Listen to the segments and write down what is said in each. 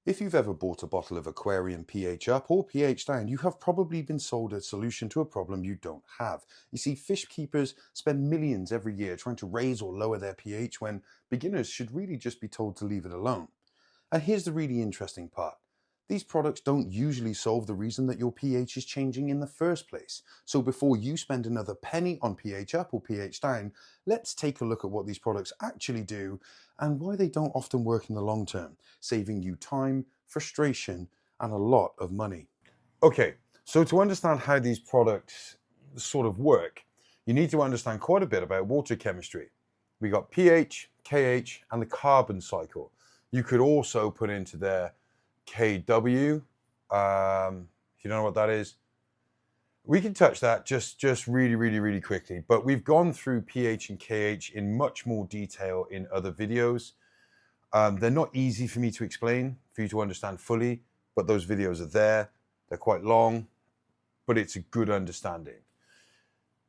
If you've ever bought a bottle of Aquarium pH up or pH down, you have probably been sold a solution to a problem you don't have. You see, fish keepers spend millions every year trying to raise or lower their pH when beginners should really just be told to leave it alone. And here's the really interesting part. These products don't usually solve the reason that your pH is changing in the first place. So before you spend another penny on pH up or pH down, let's take a look at what these products actually do and why they don't often work in the long term, saving you time, frustration, and a lot of money. Okay, so to understand how these products sort of work, you need to understand quite a bit about water chemistry. We got pH, KH, and the carbon cycle. You could also put into there KW. If you don't know what that is, we can touch that just really quickly. But we've gone through pH and KH in much more detail in other videos. They're not easy for me to explain, for you to understand fully, but those videos are there. They're quite long, but it's a good understanding.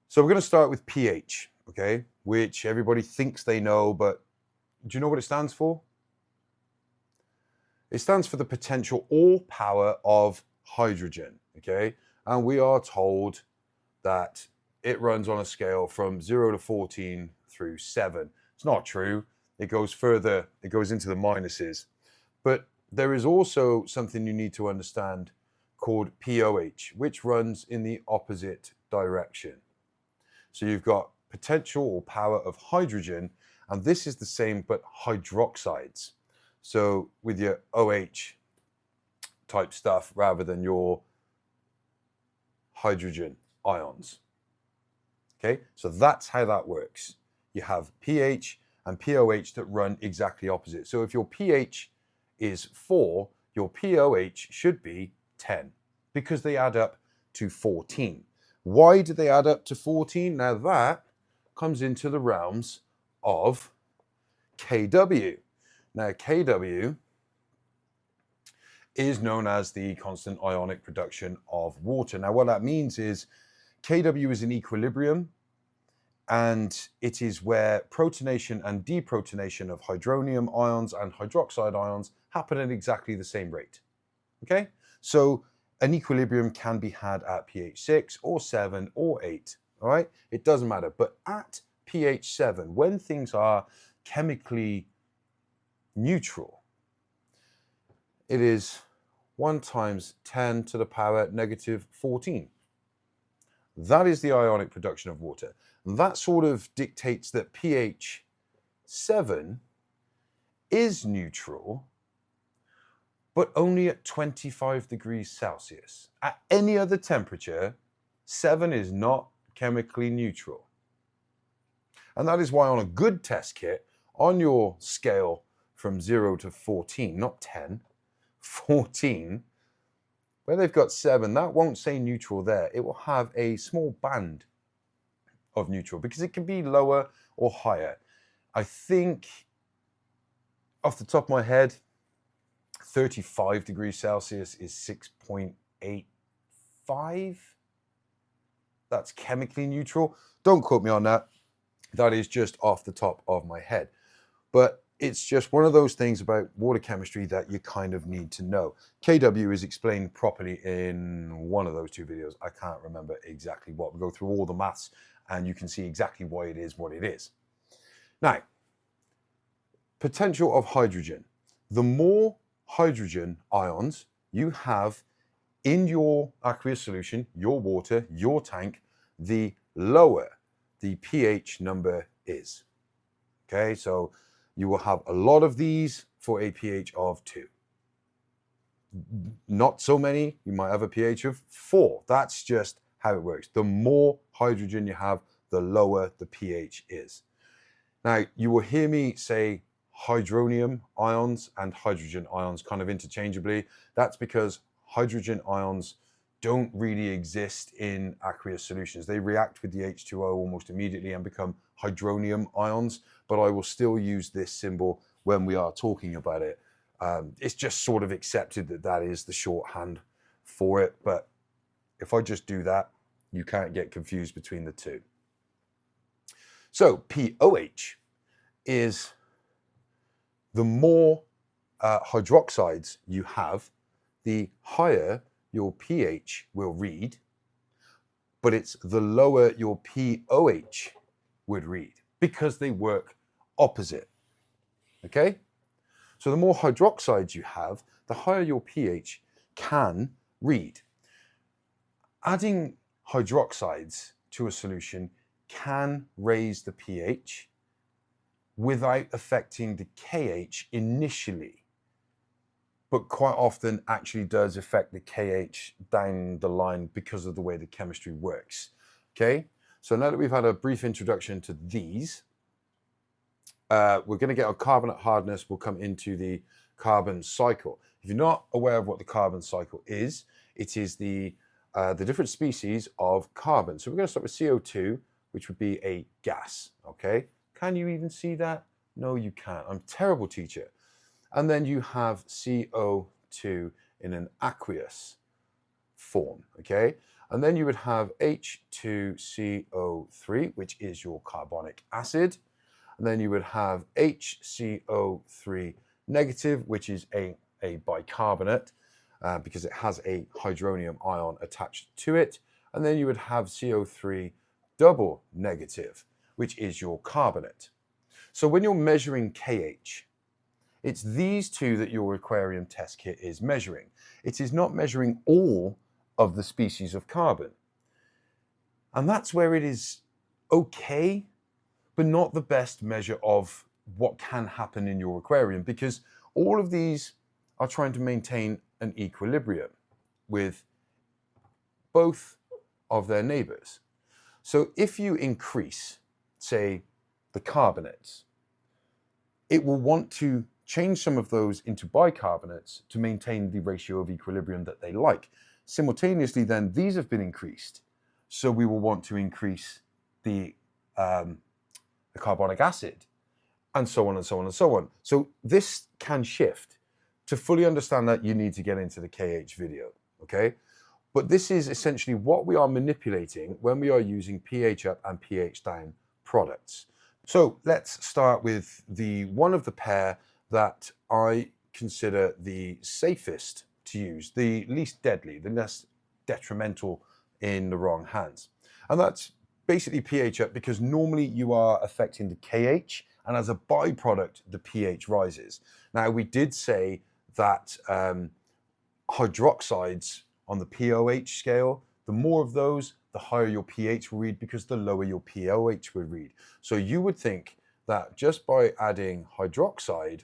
So we're going to start with pH, okay, which everybody thinks they know, but do you know what it stands for? It stands for the potential or power of hydrogen, okay? And we are told that it runs on a scale from 0 to 14 through 7. It's not true. It goes further, it goes into the minuses. But there is also something you need to understand called POH, which runs in the opposite direction. So you've got potential or power of hydrogen, and this is the same but hydroxides. So with your OH type stuff rather than your hydrogen ions. Okay, so that's how that works. You have pH and POH that run exactly opposite. So if your pH is 4, your POH should be 10 because they add up to 14. Why do they add up to 14? Now that comes into the realms of KW. Now, KW is known as the constant ionic production of water. Now, what that means is KW is in equilibrium, and it is where protonation and deprotonation of hydronium ions and hydroxide ions happen at exactly the same rate. Okay? So an equilibrium can be had at pH 6 or 7 or 8. All right? It doesn't matter. But at pH 7, when things are chemically neutral, it is 1 times 10 to the power negative 14. That is the ionic production of water. And that sort of dictates that pH 7 is neutral, but only at 25 degrees Celsius. At any other temperature, 7 is not chemically neutral. And that is why on a good test kit, on your scale from 0 to 14, not 10, 14, where they've got 7, that won't say neutral there. It will have a small band of neutral because it can be lower or higher. I think, off the top of my head, 35 degrees Celsius is 6.85. That's chemically neutral. Don't quote me on that. That is just off the top of my head. But it's just one of those things about water chemistry that you kind of need to know. KW is explained properly in one of those 2 videos. I can't remember exactly what. We go through all the maths and you can see exactly why it is what it is. Now, potential of hydrogen. The more hydrogen ions you have in your aqueous solution, your water, your tank, the lower the pH number is. Okay, so you will have a lot of these for a pH of 2. Not so many, you might have a pH of 4. That's just how it works. The more hydrogen you have, the lower the pH is. Now, you will hear me say hydronium ions and hydrogen ions kind of interchangeably. That's because hydrogen ions don't really exist in aqueous solutions. They react with the H2O almost immediately and become hydronium ions, but I will still use this symbol when we are talking about it. It's just sort of accepted that that is the shorthand for it, but if I just do that, you can't get confused between the two. So POH is the more hydroxides you have, the higher your pH will read, but it's the lower your pOH would read because they work opposite. Okay? So the more hydroxides you have, the higher your pH can read. Adding hydroxides to a solution can raise the pH without affecting the KH initially, but quite often actually does affect the KH down the line because of the way the chemistry works. Okay, so now that we've had a brief introduction to these, we're going to get our carbonate hardness. We'll come into the carbon cycle. If you're not aware of what the carbon cycle is, it is the different species of carbon. So we're going to start with CO2, which would be a gas. Okay, can you even see that? No, you can't. I'm a terrible teacher. And then you have CO2 in an aqueous form, okay? And then you would have H2CO3, which is your carbonic acid. And then you would have HCO3 negative, which is a bicarbonate because it has a hydronium ion attached to it. And then you would have CO3 double negative, which is your carbonate. So when you're measuring KH, it's these two that your aquarium test kit is measuring. It is not measuring all of the species of carbon. And that's where it is okay, but not the best measure of what can happen in your aquarium, because all of these are trying to maintain an equilibrium with both of their neighbors. So if you increase, say, the carbonates, it will want to change some of those into bicarbonates to maintain the ratio of equilibrium that they like. Simultaneously, then, these have been increased. So we will want to increase the carbonic acid, and so on and so on and so on. So this can shift. To fully understand that, you need to get into the KH video, okay? But this is essentially what we are manipulating when we are using pH up and pH down products. So let's start with the one of the pair that I consider the safest to use, the least deadly, the less detrimental in the wrong hands. And that's basically pH up, because normally you are affecting the KH, and as a byproduct, the pH rises. Now, we did say that hydroxides on the pOH scale, the more of those, the higher your pH will read, because the lower your pOH will read. So you would think that just by adding hydroxide,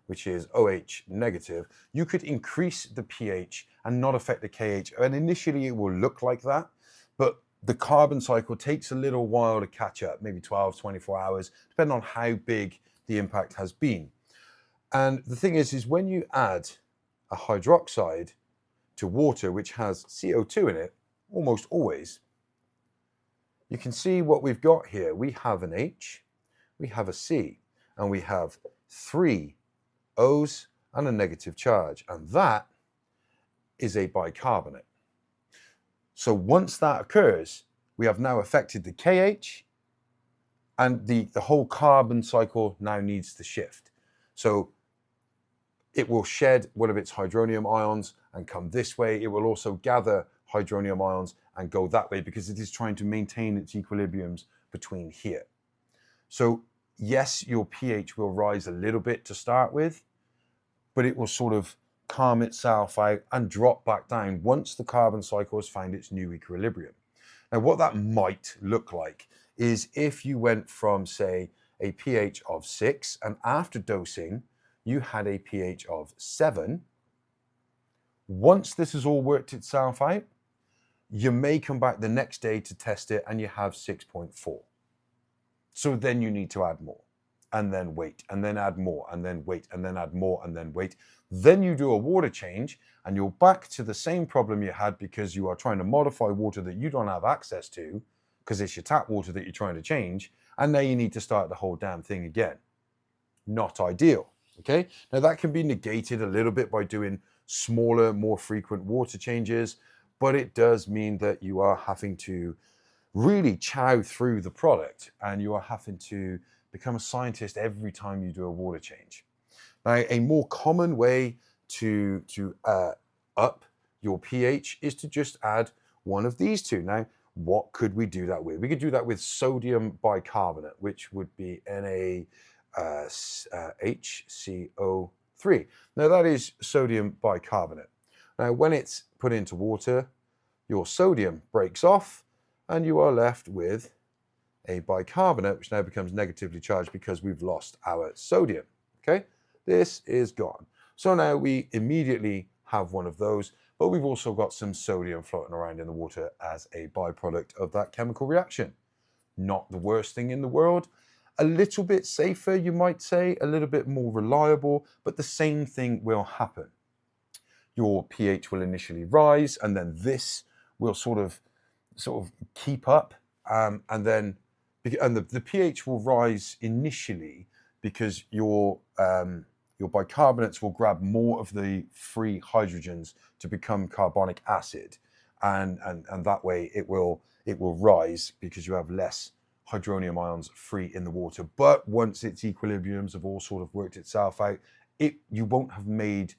which is OH negative, you could increase the pH and not affect the KH. And initially it will look like that, but the carbon cycle takes a little while to catch up, maybe 12, 24 hours, depending on how big the impact has been. And the thing is when you add a hydroxide to water, which has CO2 in it, almost always, you can see what we've got here. We have an H, we have a C, and we have 3 O's and a negative charge. And that is a bicarbonate. So once that occurs, we have now affected the KH, and the whole carbon cycle now needs to shift. So it will shed one of its hydronium ions and come this way. It will also gather hydronium ions and go that way, because it is trying to maintain its equilibriums between here. So yes, your pH will rise a little bit to start with, but it will sort of calm itself out and drop back down once the carbon cycle has found its new equilibrium. Now, what that might look like is if you went from, say, a pH of 6, and after dosing, you had a pH of 7. Once this has all worked itself out, you may come back the next day to test it and you have 6.4. So then you need to add more, and then wait, and then add more, and then wait, and then add more, and then wait. Then you do a water change and you're back to the same problem you had, because you are trying to modify water that you don't have access to, because it's your tap water that you're trying to change. And now you need to start the whole damn thing again. Not ideal. Okay, now that can be negated a little bit by doing smaller, more frequent water changes, but it does mean that you are having to really chow through the product, and you are having to become a scientist every time you do a water change. Now, a more common way to up your pH is to just add one of these two. Now, what could we do that with? We could do that with sodium bicarbonate, which would be NaHCO3. Now, that is sodium bicarbonate. Now, when it's put into water, your sodium breaks off, and you are left with a bicarbonate, which now becomes negatively charged because we've lost our sodium. Okay, this is gone. So now we immediately have one of those, but we've also got some sodium floating around in the water as a byproduct of that chemical reaction. Not the worst thing in the world. A little bit safer, you might say, a little bit more reliable, but the same thing will happen. Your pH will initially rise, and then this will sort of keep up, and the pH will rise initially because your bicarbonates will grab more of the free hydrogens to become carbonic acid, and that way it will rise because you have less hydronium ions free in the water. But once its equilibriums have all sort of worked itself out, you won't have made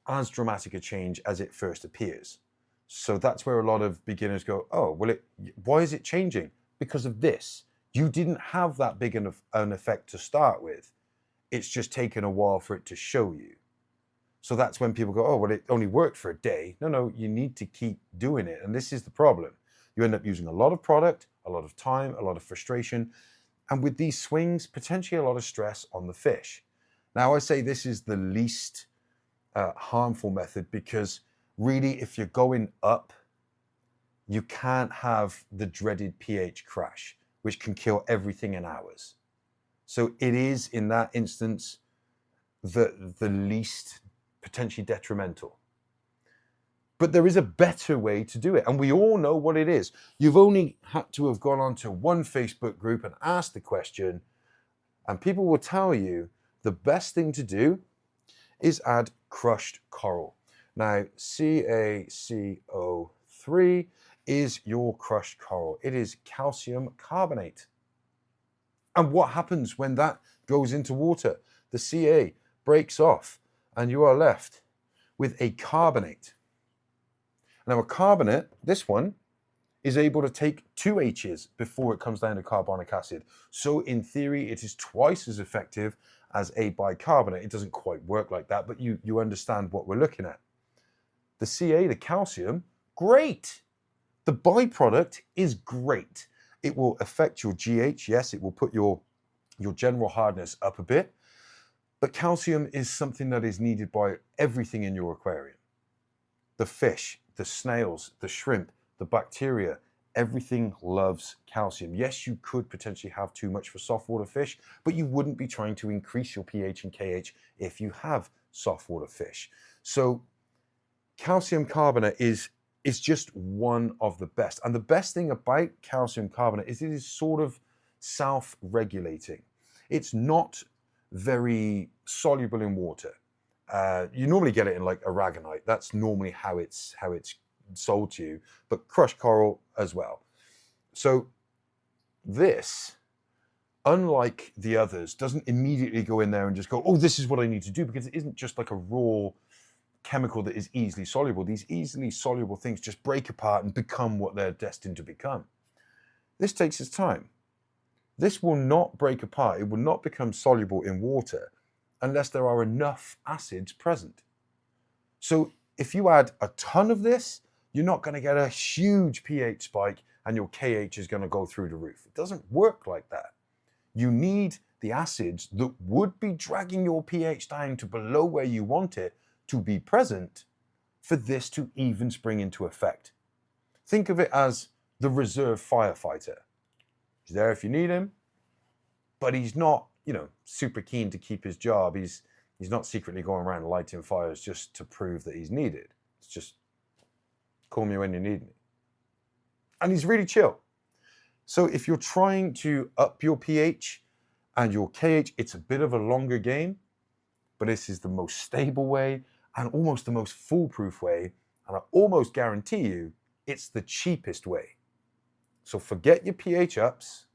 as dramatic a change as it first appears. So that's where a lot of beginners go, oh, well, why is it changing? Because of this. You didn't have that big an effect to start with. It's just taken a while for it to show you. So that's when people go, oh, well, it only worked for a day. No, you need to keep doing it. And this is the problem. You end up using a lot of product, a lot of time, a lot of frustration. And with these swings, potentially a lot of stress on the fish. Now, I say this is the least harmful method because really, if you're going up, you can't have the dreaded pH crash, which can kill everything in hours. So it is, in that instance, the least potentially detrimental. But there is a better way to do it, and we all know what it is. You've only had to have gone onto one Facebook group and asked the question, and people will tell you the best thing to do is add crushed coral. Now, CaCO3 is your crushed coral. It is calcium carbonate. And what happens when that goes into water? The Ca breaks off, and you are left with a carbonate. Now, a carbonate, this one, is able to take two H's before it comes down to carbonic acid. So in theory, it is twice as effective as a bicarbonate. It doesn't quite work like that, but you understand what we're looking at. The Ca, the calcium, great. The byproduct is great. It will affect your GH. Yes, it will put your general hardness up a bit. But calcium is something that is needed by everything in your aquarium. The fish, the snails, the shrimp, the bacteria, everything loves calcium. Yes, you could potentially have too much for softwater fish, but you wouldn't be trying to increase your pH and KH if you have softwater fish. So calcium carbonate is just one of the best. And the best thing about calcium carbonate is it is sort of self-regulating. It's not very soluble in water. You normally get it in like aragonite. That's normally how it's sold to you, but crushed coral as well. So this, unlike the others, doesn't immediately go in there and just go, oh, this is what I need to do, because it isn't just like a raw chemical that is easily soluble. These easily soluble things just break apart and become what they're destined to become. This takes its time. This will not break apart. It will not become soluble in water unless there are enough acids present. So if you add a ton of this, you're not going to get a huge pH spike and your KH is going to go through the roof. It doesn't work like that. You need the acids that would be dragging your pH down to below where you want it to be present for this to even spring into effect. Think of it as the reserve firefighter. He's there if you need him, but he's not, super keen to keep his job. He's not secretly going around lighting fires just to prove that he's needed. It's just call me when you need me. And he's really chill. So if you're trying to up your pH and your KH, it's a bit of a longer game, but this is the most stable way and almost the most foolproof way. And I almost guarantee you it's the cheapest way. So forget your pH ups.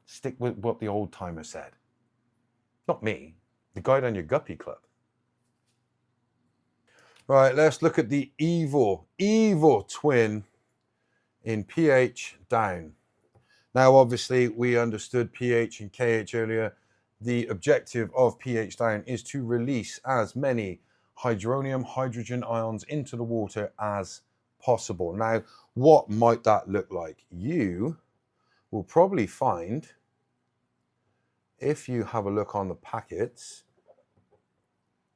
Stick with what the old timer said. Not me. The guy down your guppy club. Right, let's look at the evil twin in pH down. Now, obviously, we understood pH and KH earlier. The objective of pH down is to release as many hydronium, hydrogen ions into the water as possible. Now, what might that look like? You will probably find, if you have a look on the packets,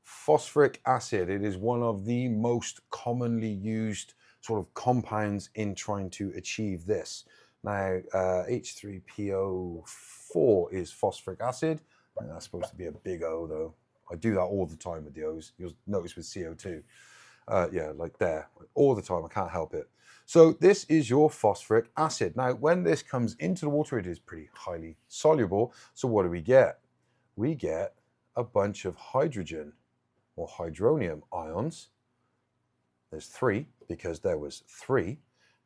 phosphoric acid. It is one of the most commonly used sort of compounds in trying to achieve this. Now, H3PO4 is phosphoric acid. And that's supposed to be a big O, though. I do that all the time with the O's. You'll notice with CO2. Yeah, like there. All the time. I can't help it. So this is your phosphoric acid. Now, when this comes into the water, it is pretty highly soluble. So what do we get? We get a bunch of hydrogen or hydronium ions. There's 3 because there was 3.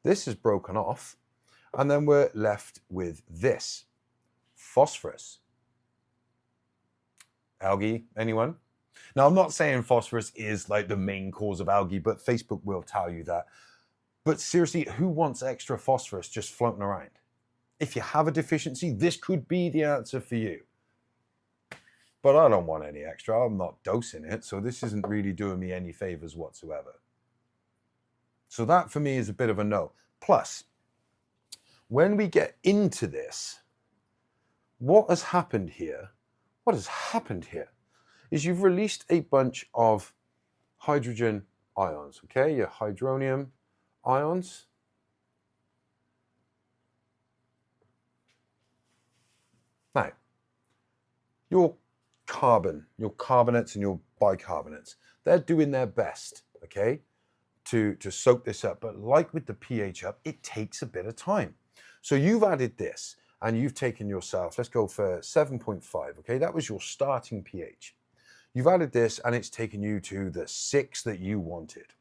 This is broken off. And then we're left with this, phosphorus. Algae, anyone? Now, I'm not saying phosphorus is like the main cause of algae, but Facebook will tell you that. But seriously, who wants extra phosphorus just floating around? If you have a deficiency, this could be the answer for you. But I don't want any extra. I'm not dosing it, so this isn't really doing me any favors whatsoever. So that for me is a bit of a no. Plus, when we get into this, what has happened here is you've released a bunch of hydrogen ions, okay? Your hydronium ions. Now, your carbon, your carbonates and your bicarbonates, they're doing their best, okay, to soak this up. But like with the pH up, it takes a bit of time. So you've added this and you've taken yourself, let's go for 7.5, okay? That was your starting pH. You've added this and it's taken you to the 6 that you wanted.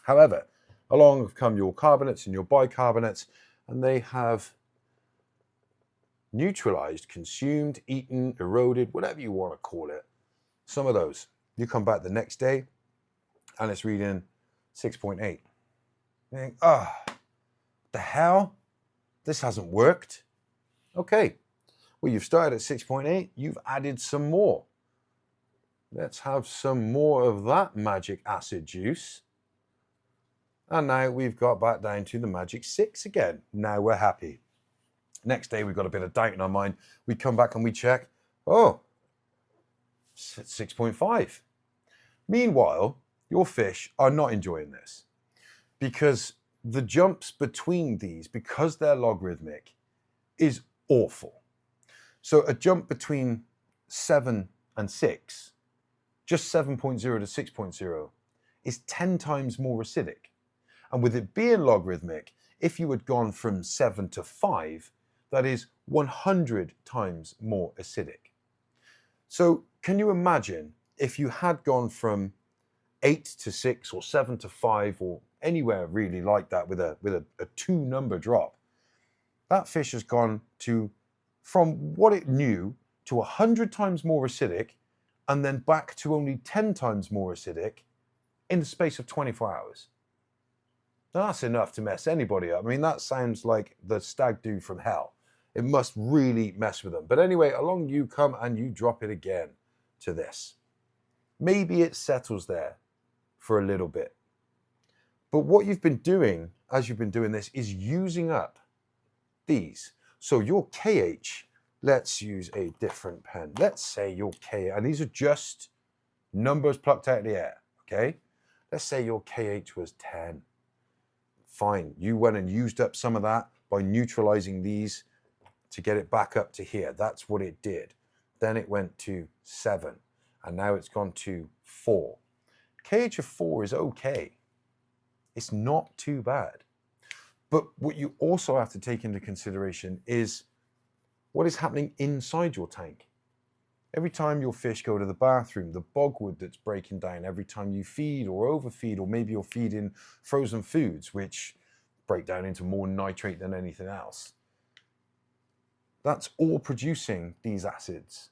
However, along have come your carbonates and your bicarbonates, and they have neutralized, consumed, eaten, eroded, whatever you want to call it. Some of those. You come back the next day and it's reading 6.8. You think, oh, the hell? This hasn't worked. Okay, well, you've started at 6.8, you've added some more. Let's have some more of that magic acid juice. And now we've got back down to the magic 6 again. Now we're happy. Next day, we've got a bit of doubt in our mind. We come back and we check, oh, 6.5. Meanwhile, your fish are not enjoying this because the jumps between these, because they're logarithmic, is awful. So a jump between 7 and 6, just 7.0 to 6.0, is 10 times more acidic. And with it being logarithmic, if you had gone from 7 to 5, that is 100 times more acidic. So can you imagine if you had gone from 8 to 6 or 7 to 5 or anywhere really like that with a 2-number drop? That fish has gone to, from what it knew, to 100 times more acidic and then back to only 10 times more acidic in the space of 24 hours. Now that's enough to mess anybody up. I mean, that sounds like the stag do from hell. It must really mess with them. But anyway, along you come and you drop it again to this. Maybe it settles there for a little bit. But what you've been doing as you've been doing this is using up these. So your KH, let's use a different pen. Let's say your KH, and these are just numbers plucked out of the air, okay? Let's say your KH was 10. Fine, you went and used up some of that by neutralizing these to get it back up to here. That's what it did. Then it went to 7, and now it's gone to 4. KH of 4 is okay. It's not too bad. But what you also have to take into consideration is what is happening inside your tank. Every time your fish go to the bathroom, the bogwood that's breaking down, every time you feed or overfeed, or maybe you're feeding frozen foods, which break down into more nitrate than anything else. That's all producing these acids.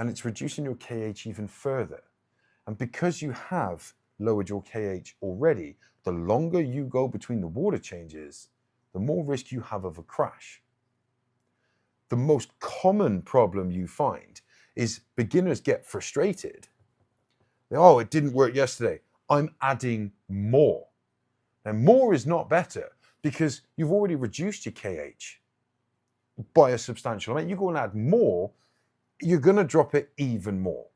and it's reducing your KH even further. And because you have lowered your KH already, the longer you go between the water changes, the more risk you have of a crash. The most common problem you find is beginners get frustrated. Oh, it didn't work yesterday. I'm adding more. And more is not better because you've already reduced your KH by a substantial amount. You go and add more, you're going to drop it even more.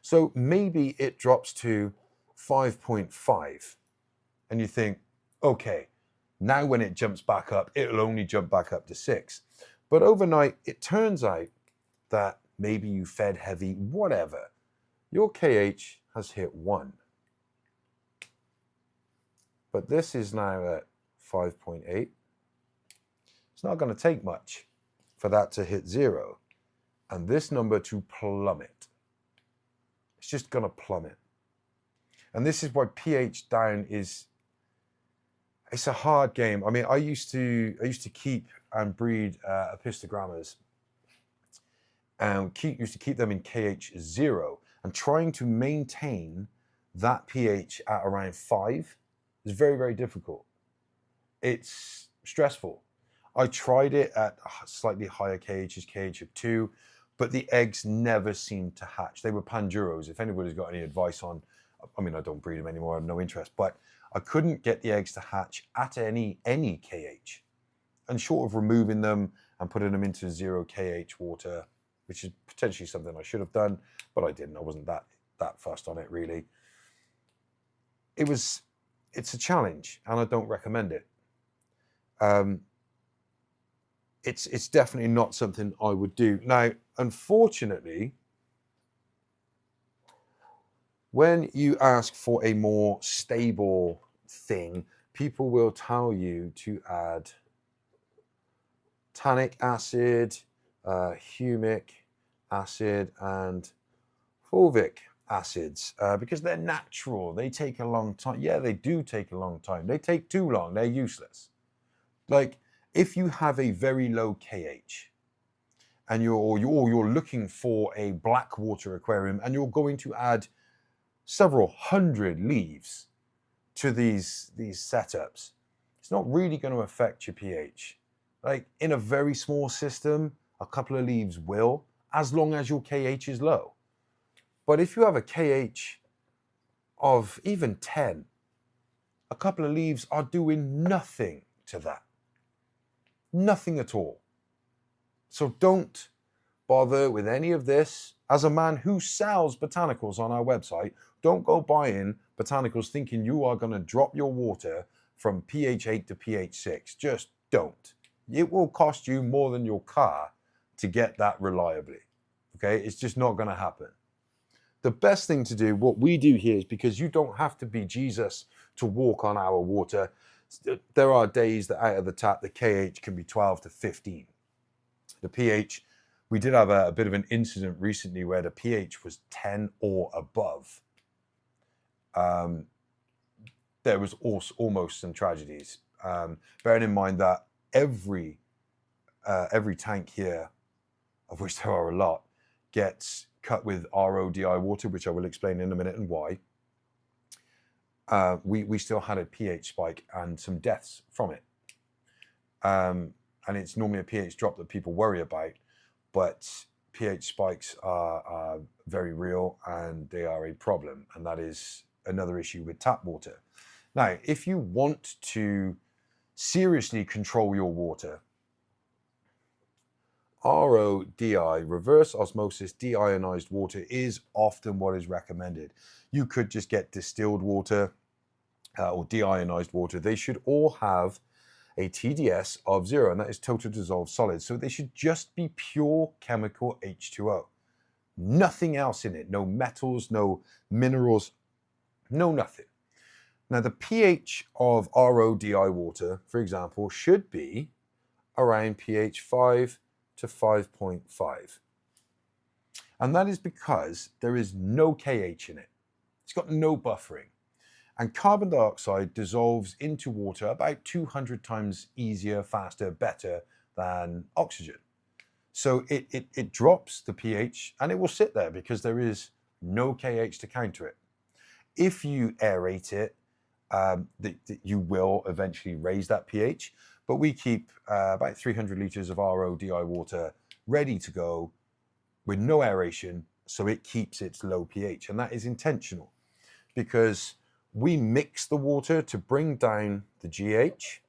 So maybe it drops to 5.5 and you think, okay, now when it jumps back up, it'll only jump back up to 6. But overnight, it turns out that maybe you fed heavy, whatever. Your KH has hit 1. But this is now at 5.8. It's not going to take much for that to hit 0 and this number to plummet. It's just going to plummet. And this is why pH down is, it's a hard game. I mean, I used to keep and breed epistogrammas and used to keep them in KH 0, and trying to maintain that pH at around 5 is very, very difficult. It's stressful. I tried it at slightly higher KHs, KH of 2, but the eggs never seemed to hatch. They were Panduros. If anybody's got any advice on, I mean, I don't breed them anymore, I have no interest, but I couldn't get the eggs to hatch at any KH. And short of removing them and putting them into 0 KH water, which is potentially something I should have done, but I didn't. I wasn't that fussed on it, really. It's a challenge, and I don't recommend it. It's definitely not something I would do. Now, unfortunately, when you ask for a more stable thing, people will tell you to add tannic acid, humic acid, and fulvic acids because they're natural. They take a long time. Yeah, they do take a long time. They take too long. They're useless. Like, if you have a very low KH and you're looking for a black water aquarium and you're going to add several hundred leaves to these setups, it's not really going to affect your pH. Like, in a very small system, a couple of leaves will, as long as your KH is low. But if you have a KH of even 10, a couple of leaves are doing nothing to that. Nothing at all. So don't bother with any of this. As a man who sells botanicals on our website, don't go buying botanicals thinking you are going to drop your water from pH 8 to pH 6. Just don't. It will cost you more than your car to get that reliably. Okay? It's just not going to happen. The best thing to do, what we do here, is because you don't have to be Jesus to walk on our water. There are days that out of the tap, the KH can be 12 to 15. The pH, we did have a bit of an incident recently where the pH was 10 or above. There was also almost some tragedies. Bearing in mind that every tank here, of which there are a lot, gets cut with RODI water, which I will explain in a minute and why. We still had a pH spike and some deaths from it. And it's normally a pH drop that people worry about, but pH spikes are very real and they are a problem. And that is another issue with tap water. Now, if you want to seriously control your water, RODI, reverse osmosis deionized water, is often what is recommended. You could just get distilled water or deionized water. They should all have a TDS of 0, and that is total dissolved solids. So they should just be pure chemical H2O. Nothing else in it. No metals, no minerals, no nothing. Now, the pH of RODI water, for example, should be around pH 5 to 5.5. And that is because there is no KH in it. It's got no buffering. And carbon dioxide dissolves into water about 200 times easier, faster, better than oxygen. So it drops the pH and it will sit there because there is no KH to counter it. If you aerate it, you will eventually raise that pH, but we keep about 300 litres of RO DI water ready to go with no aeration, so it keeps its low pH. And that is intentional because we mix the water to bring down the GH.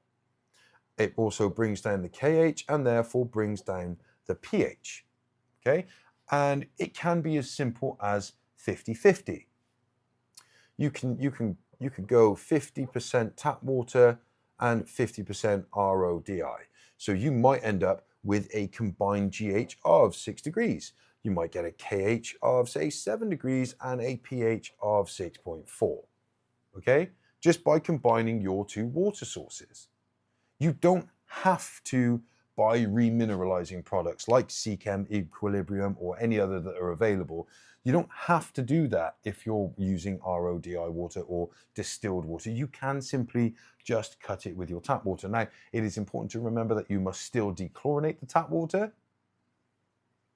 It also brings down the KH and therefore brings down the pH, okay? And it can be as simple as 50-50. You could go 50% tap water and 50% RO DI. So you might end up with a combined GH of 6 degrees. You might get a KH of, say, 7 degrees and a pH of 6.4, okay? Just by combining your two water sources. You don't have to buy remineralizing products like Seachem, Equilibrium, or any other that are available. You don't have to do that if you're using RODI water or distilled water. You can simply just cut it with your tap water. Now, it is important to remember that you must still dechlorinate the tap water,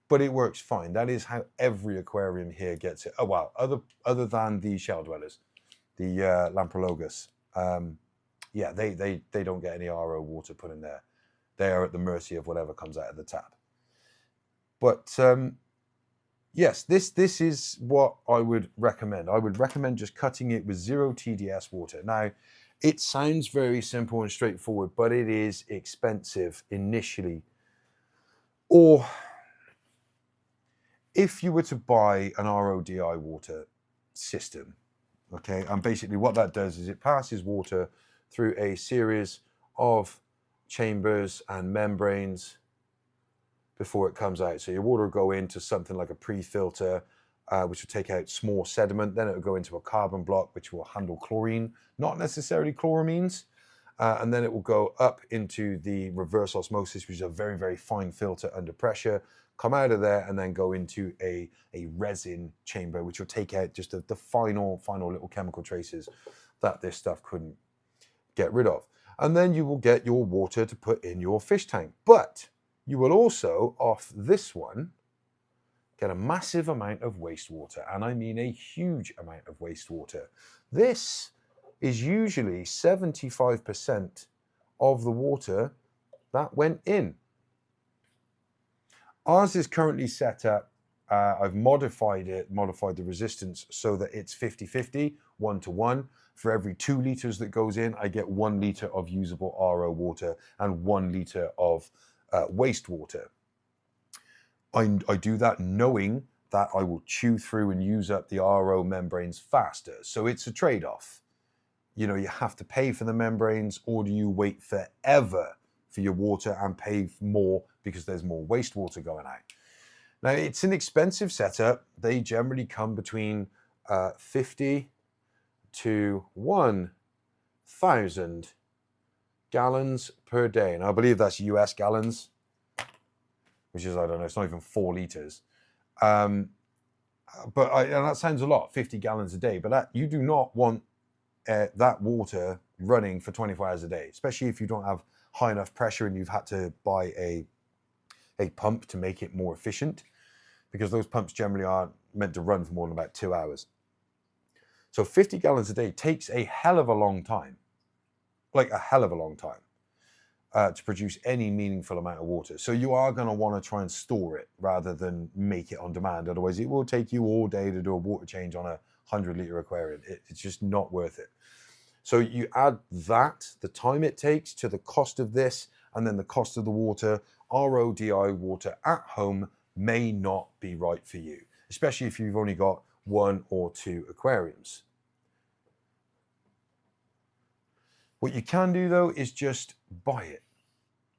but it works fine. That is how every aquarium here gets it. Oh, wow, other than the shell dwellers, the Lamprologus. Yeah, they don't get any RO water put in there. They are at the mercy of whatever comes out of the tap. But yes, this is what I would recommend. I would recommend just cutting it with 0 TDS water. Now, it sounds very simple and straightforward, but it is expensive initially. Or if you were to buy an RODI water system, okay, and basically what that does is it passes water through a series of chambers and membranes before it comes out. So your water will go into something like a pre-filter, which will take out small sediment. Then it will go into a carbon block, which will handle chlorine, not necessarily chloramines. And then it will go up into the reverse osmosis, which is a very, very fine filter under pressure, come out of there and then go into a resin chamber, which will take out just the final little chemical traces that this stuff couldn't get rid of. And then you will get your water to put in your fish tank. But you will also, off this one, get a massive amount of wastewater. And I mean a huge amount of wastewater. This is usually 75% of the water that went in. Ours is currently set up, I've modified the resistance so that it's 50-50, 1-to-1. For every 2 liters that goes in, I get 1 liter of usable RO water and 1 liter of wastewater. I do that knowing that I will chew through and use up the RO membranes faster. So it's a trade-off. You know, you have to pay for the membranes, or do you wait forever for your water and pay more because there's more wastewater going out? Now, it's an expensive setup. They generally come between 50 to 1,000 gallons per day. And I believe that's US gallons, which is, I don't know, it's not even 4 liters. And that sounds a lot, 50 gallons a day, but you do not want that water running for 24 hours a day, especially if you don't have high enough pressure and you've had to buy a pump to make it more efficient, because those pumps generally aren't meant to run for more than about 2 hours. So 50 gallons a day takes a hell of a long time, like a hell of a long time, to produce any meaningful amount of water. So you are going to want to try and store it rather than make it on demand. Otherwise, it will take you all day to do a water change on a 100-liter aquarium. It's just not worth it. So you add that, the time it takes, to the cost of this, and then the cost of the water. RODI water at home may not be right for you, especially if you've only got 1 or 2 aquariums. What you can do, though, is just buy it.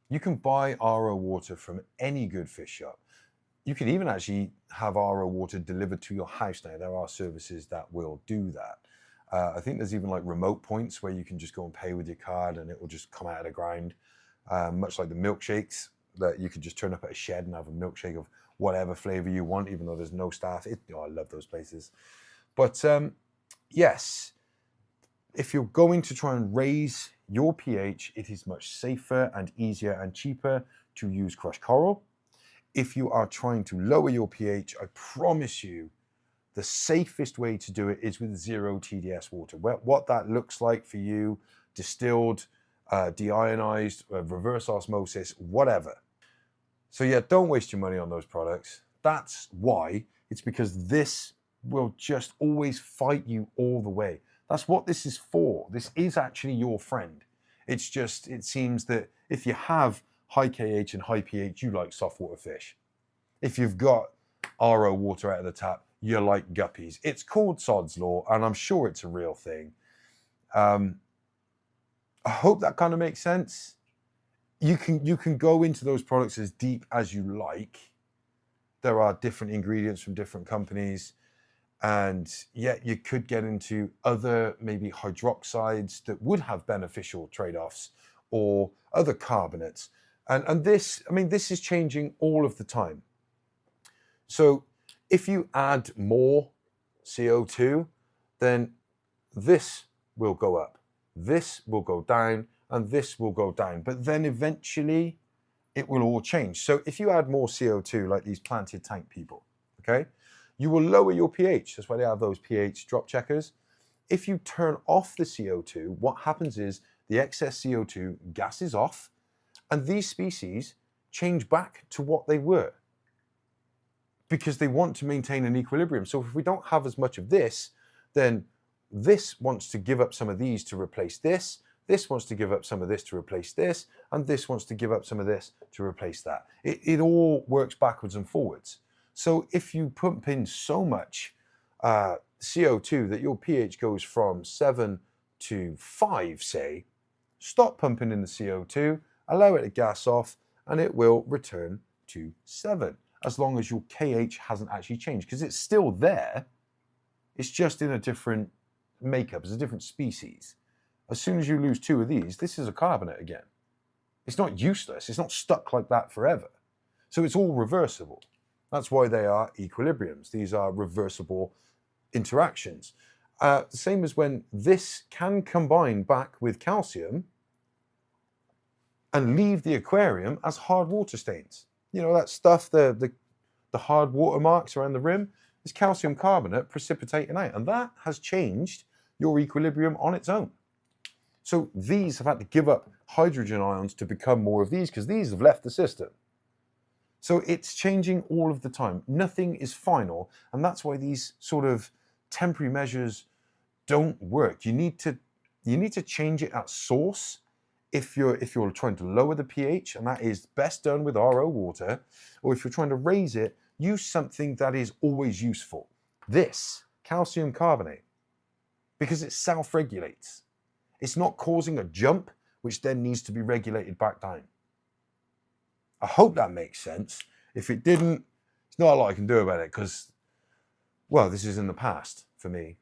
You can buy RO water from any good fish shop. You can even actually have RO water delivered to your house now. There are services that will do that. I think there's even like remote points where you can just go and pay with your card and it will just come out of the ground. Much like the milkshakes, that you could just turn up at a shed and have a milkshake of whatever flavor you want, even though there's no staff. I love those places. But yes, if you're going to try and raise your pH, it is much safer and easier and cheaper to use crushed coral. if you are trying to lower your pH, I promise you, the safest way to do it is with 0 TDS water. What that looks like for you, distilled, deionized, reverse osmosis, whatever. So yeah, don't waste your money on those products. That's why. It's because this will just always fight you all the way. That's what this is for. This is actually your friend. It's just, it seems that if you have high KH and high pH, you like softwater fish. If you've got RO water out of the tap, you like guppies. It's called Sod's Law, and I'm sure it's a real thing. I hope that kind of makes sense. You can go into those products as deep as you like. There are different ingredients from different companies, and yet you could get into other maybe hydroxides that would have beneficial trade-offs, or other carbonates. And this, I mean, this is changing all of the time. So if you add more CO2, then this will go up, this will go down, and this will go down. But then eventually it will all change. So if you add more CO2, like these planted tank people, okay, you will lower your pH. That's why they have those pH drop checkers. If you turn off the CO2, what happens is the excess CO2 gases off, and these species change back to what they were, because they want to maintain an equilibrium. So if we don't have as much of this, then this wants to give up some of these to replace this, this wants to give up some of this to replace this, and this wants to give up some of this to replace that. It all works backwards and forwards. So if you pump in so much CO2 that your pH goes from 7 to 5, say, stop pumping in the CO2, allow it to gas off, and it will return to 7. As long as your KH hasn't actually changed, because it's still there. It's just in a different makeup, it's a different species. As soon as you lose 2 of these, this is a carbonate again. It's not useless, it's not stuck like that forever. So it's all reversible. That's why they are equilibriums. These are reversible interactions. Same as when this can combine back with calcium and leave the aquarium as hard water stains. You know, that stuff, the hard water marks around the rim, is calcium carbonate precipitating out. And that has changed your equilibrium on its own. So these have had to give up hydrogen ions to become more of these, because these have left the system. So it's changing all of the time. Nothing is final. And that's why these sort of temporary measures don't work. You need to change it at source. If you're trying to lower the pH, and that is best done with RO water, or if you're trying to raise it, use something that is always useful. This, calcium carbonate, because it self-regulates. It's not causing a jump, which then needs to be regulated back down. I hope that makes sense. If it didn't, there's not a lot I can do about it, because, well, this is in the past for me.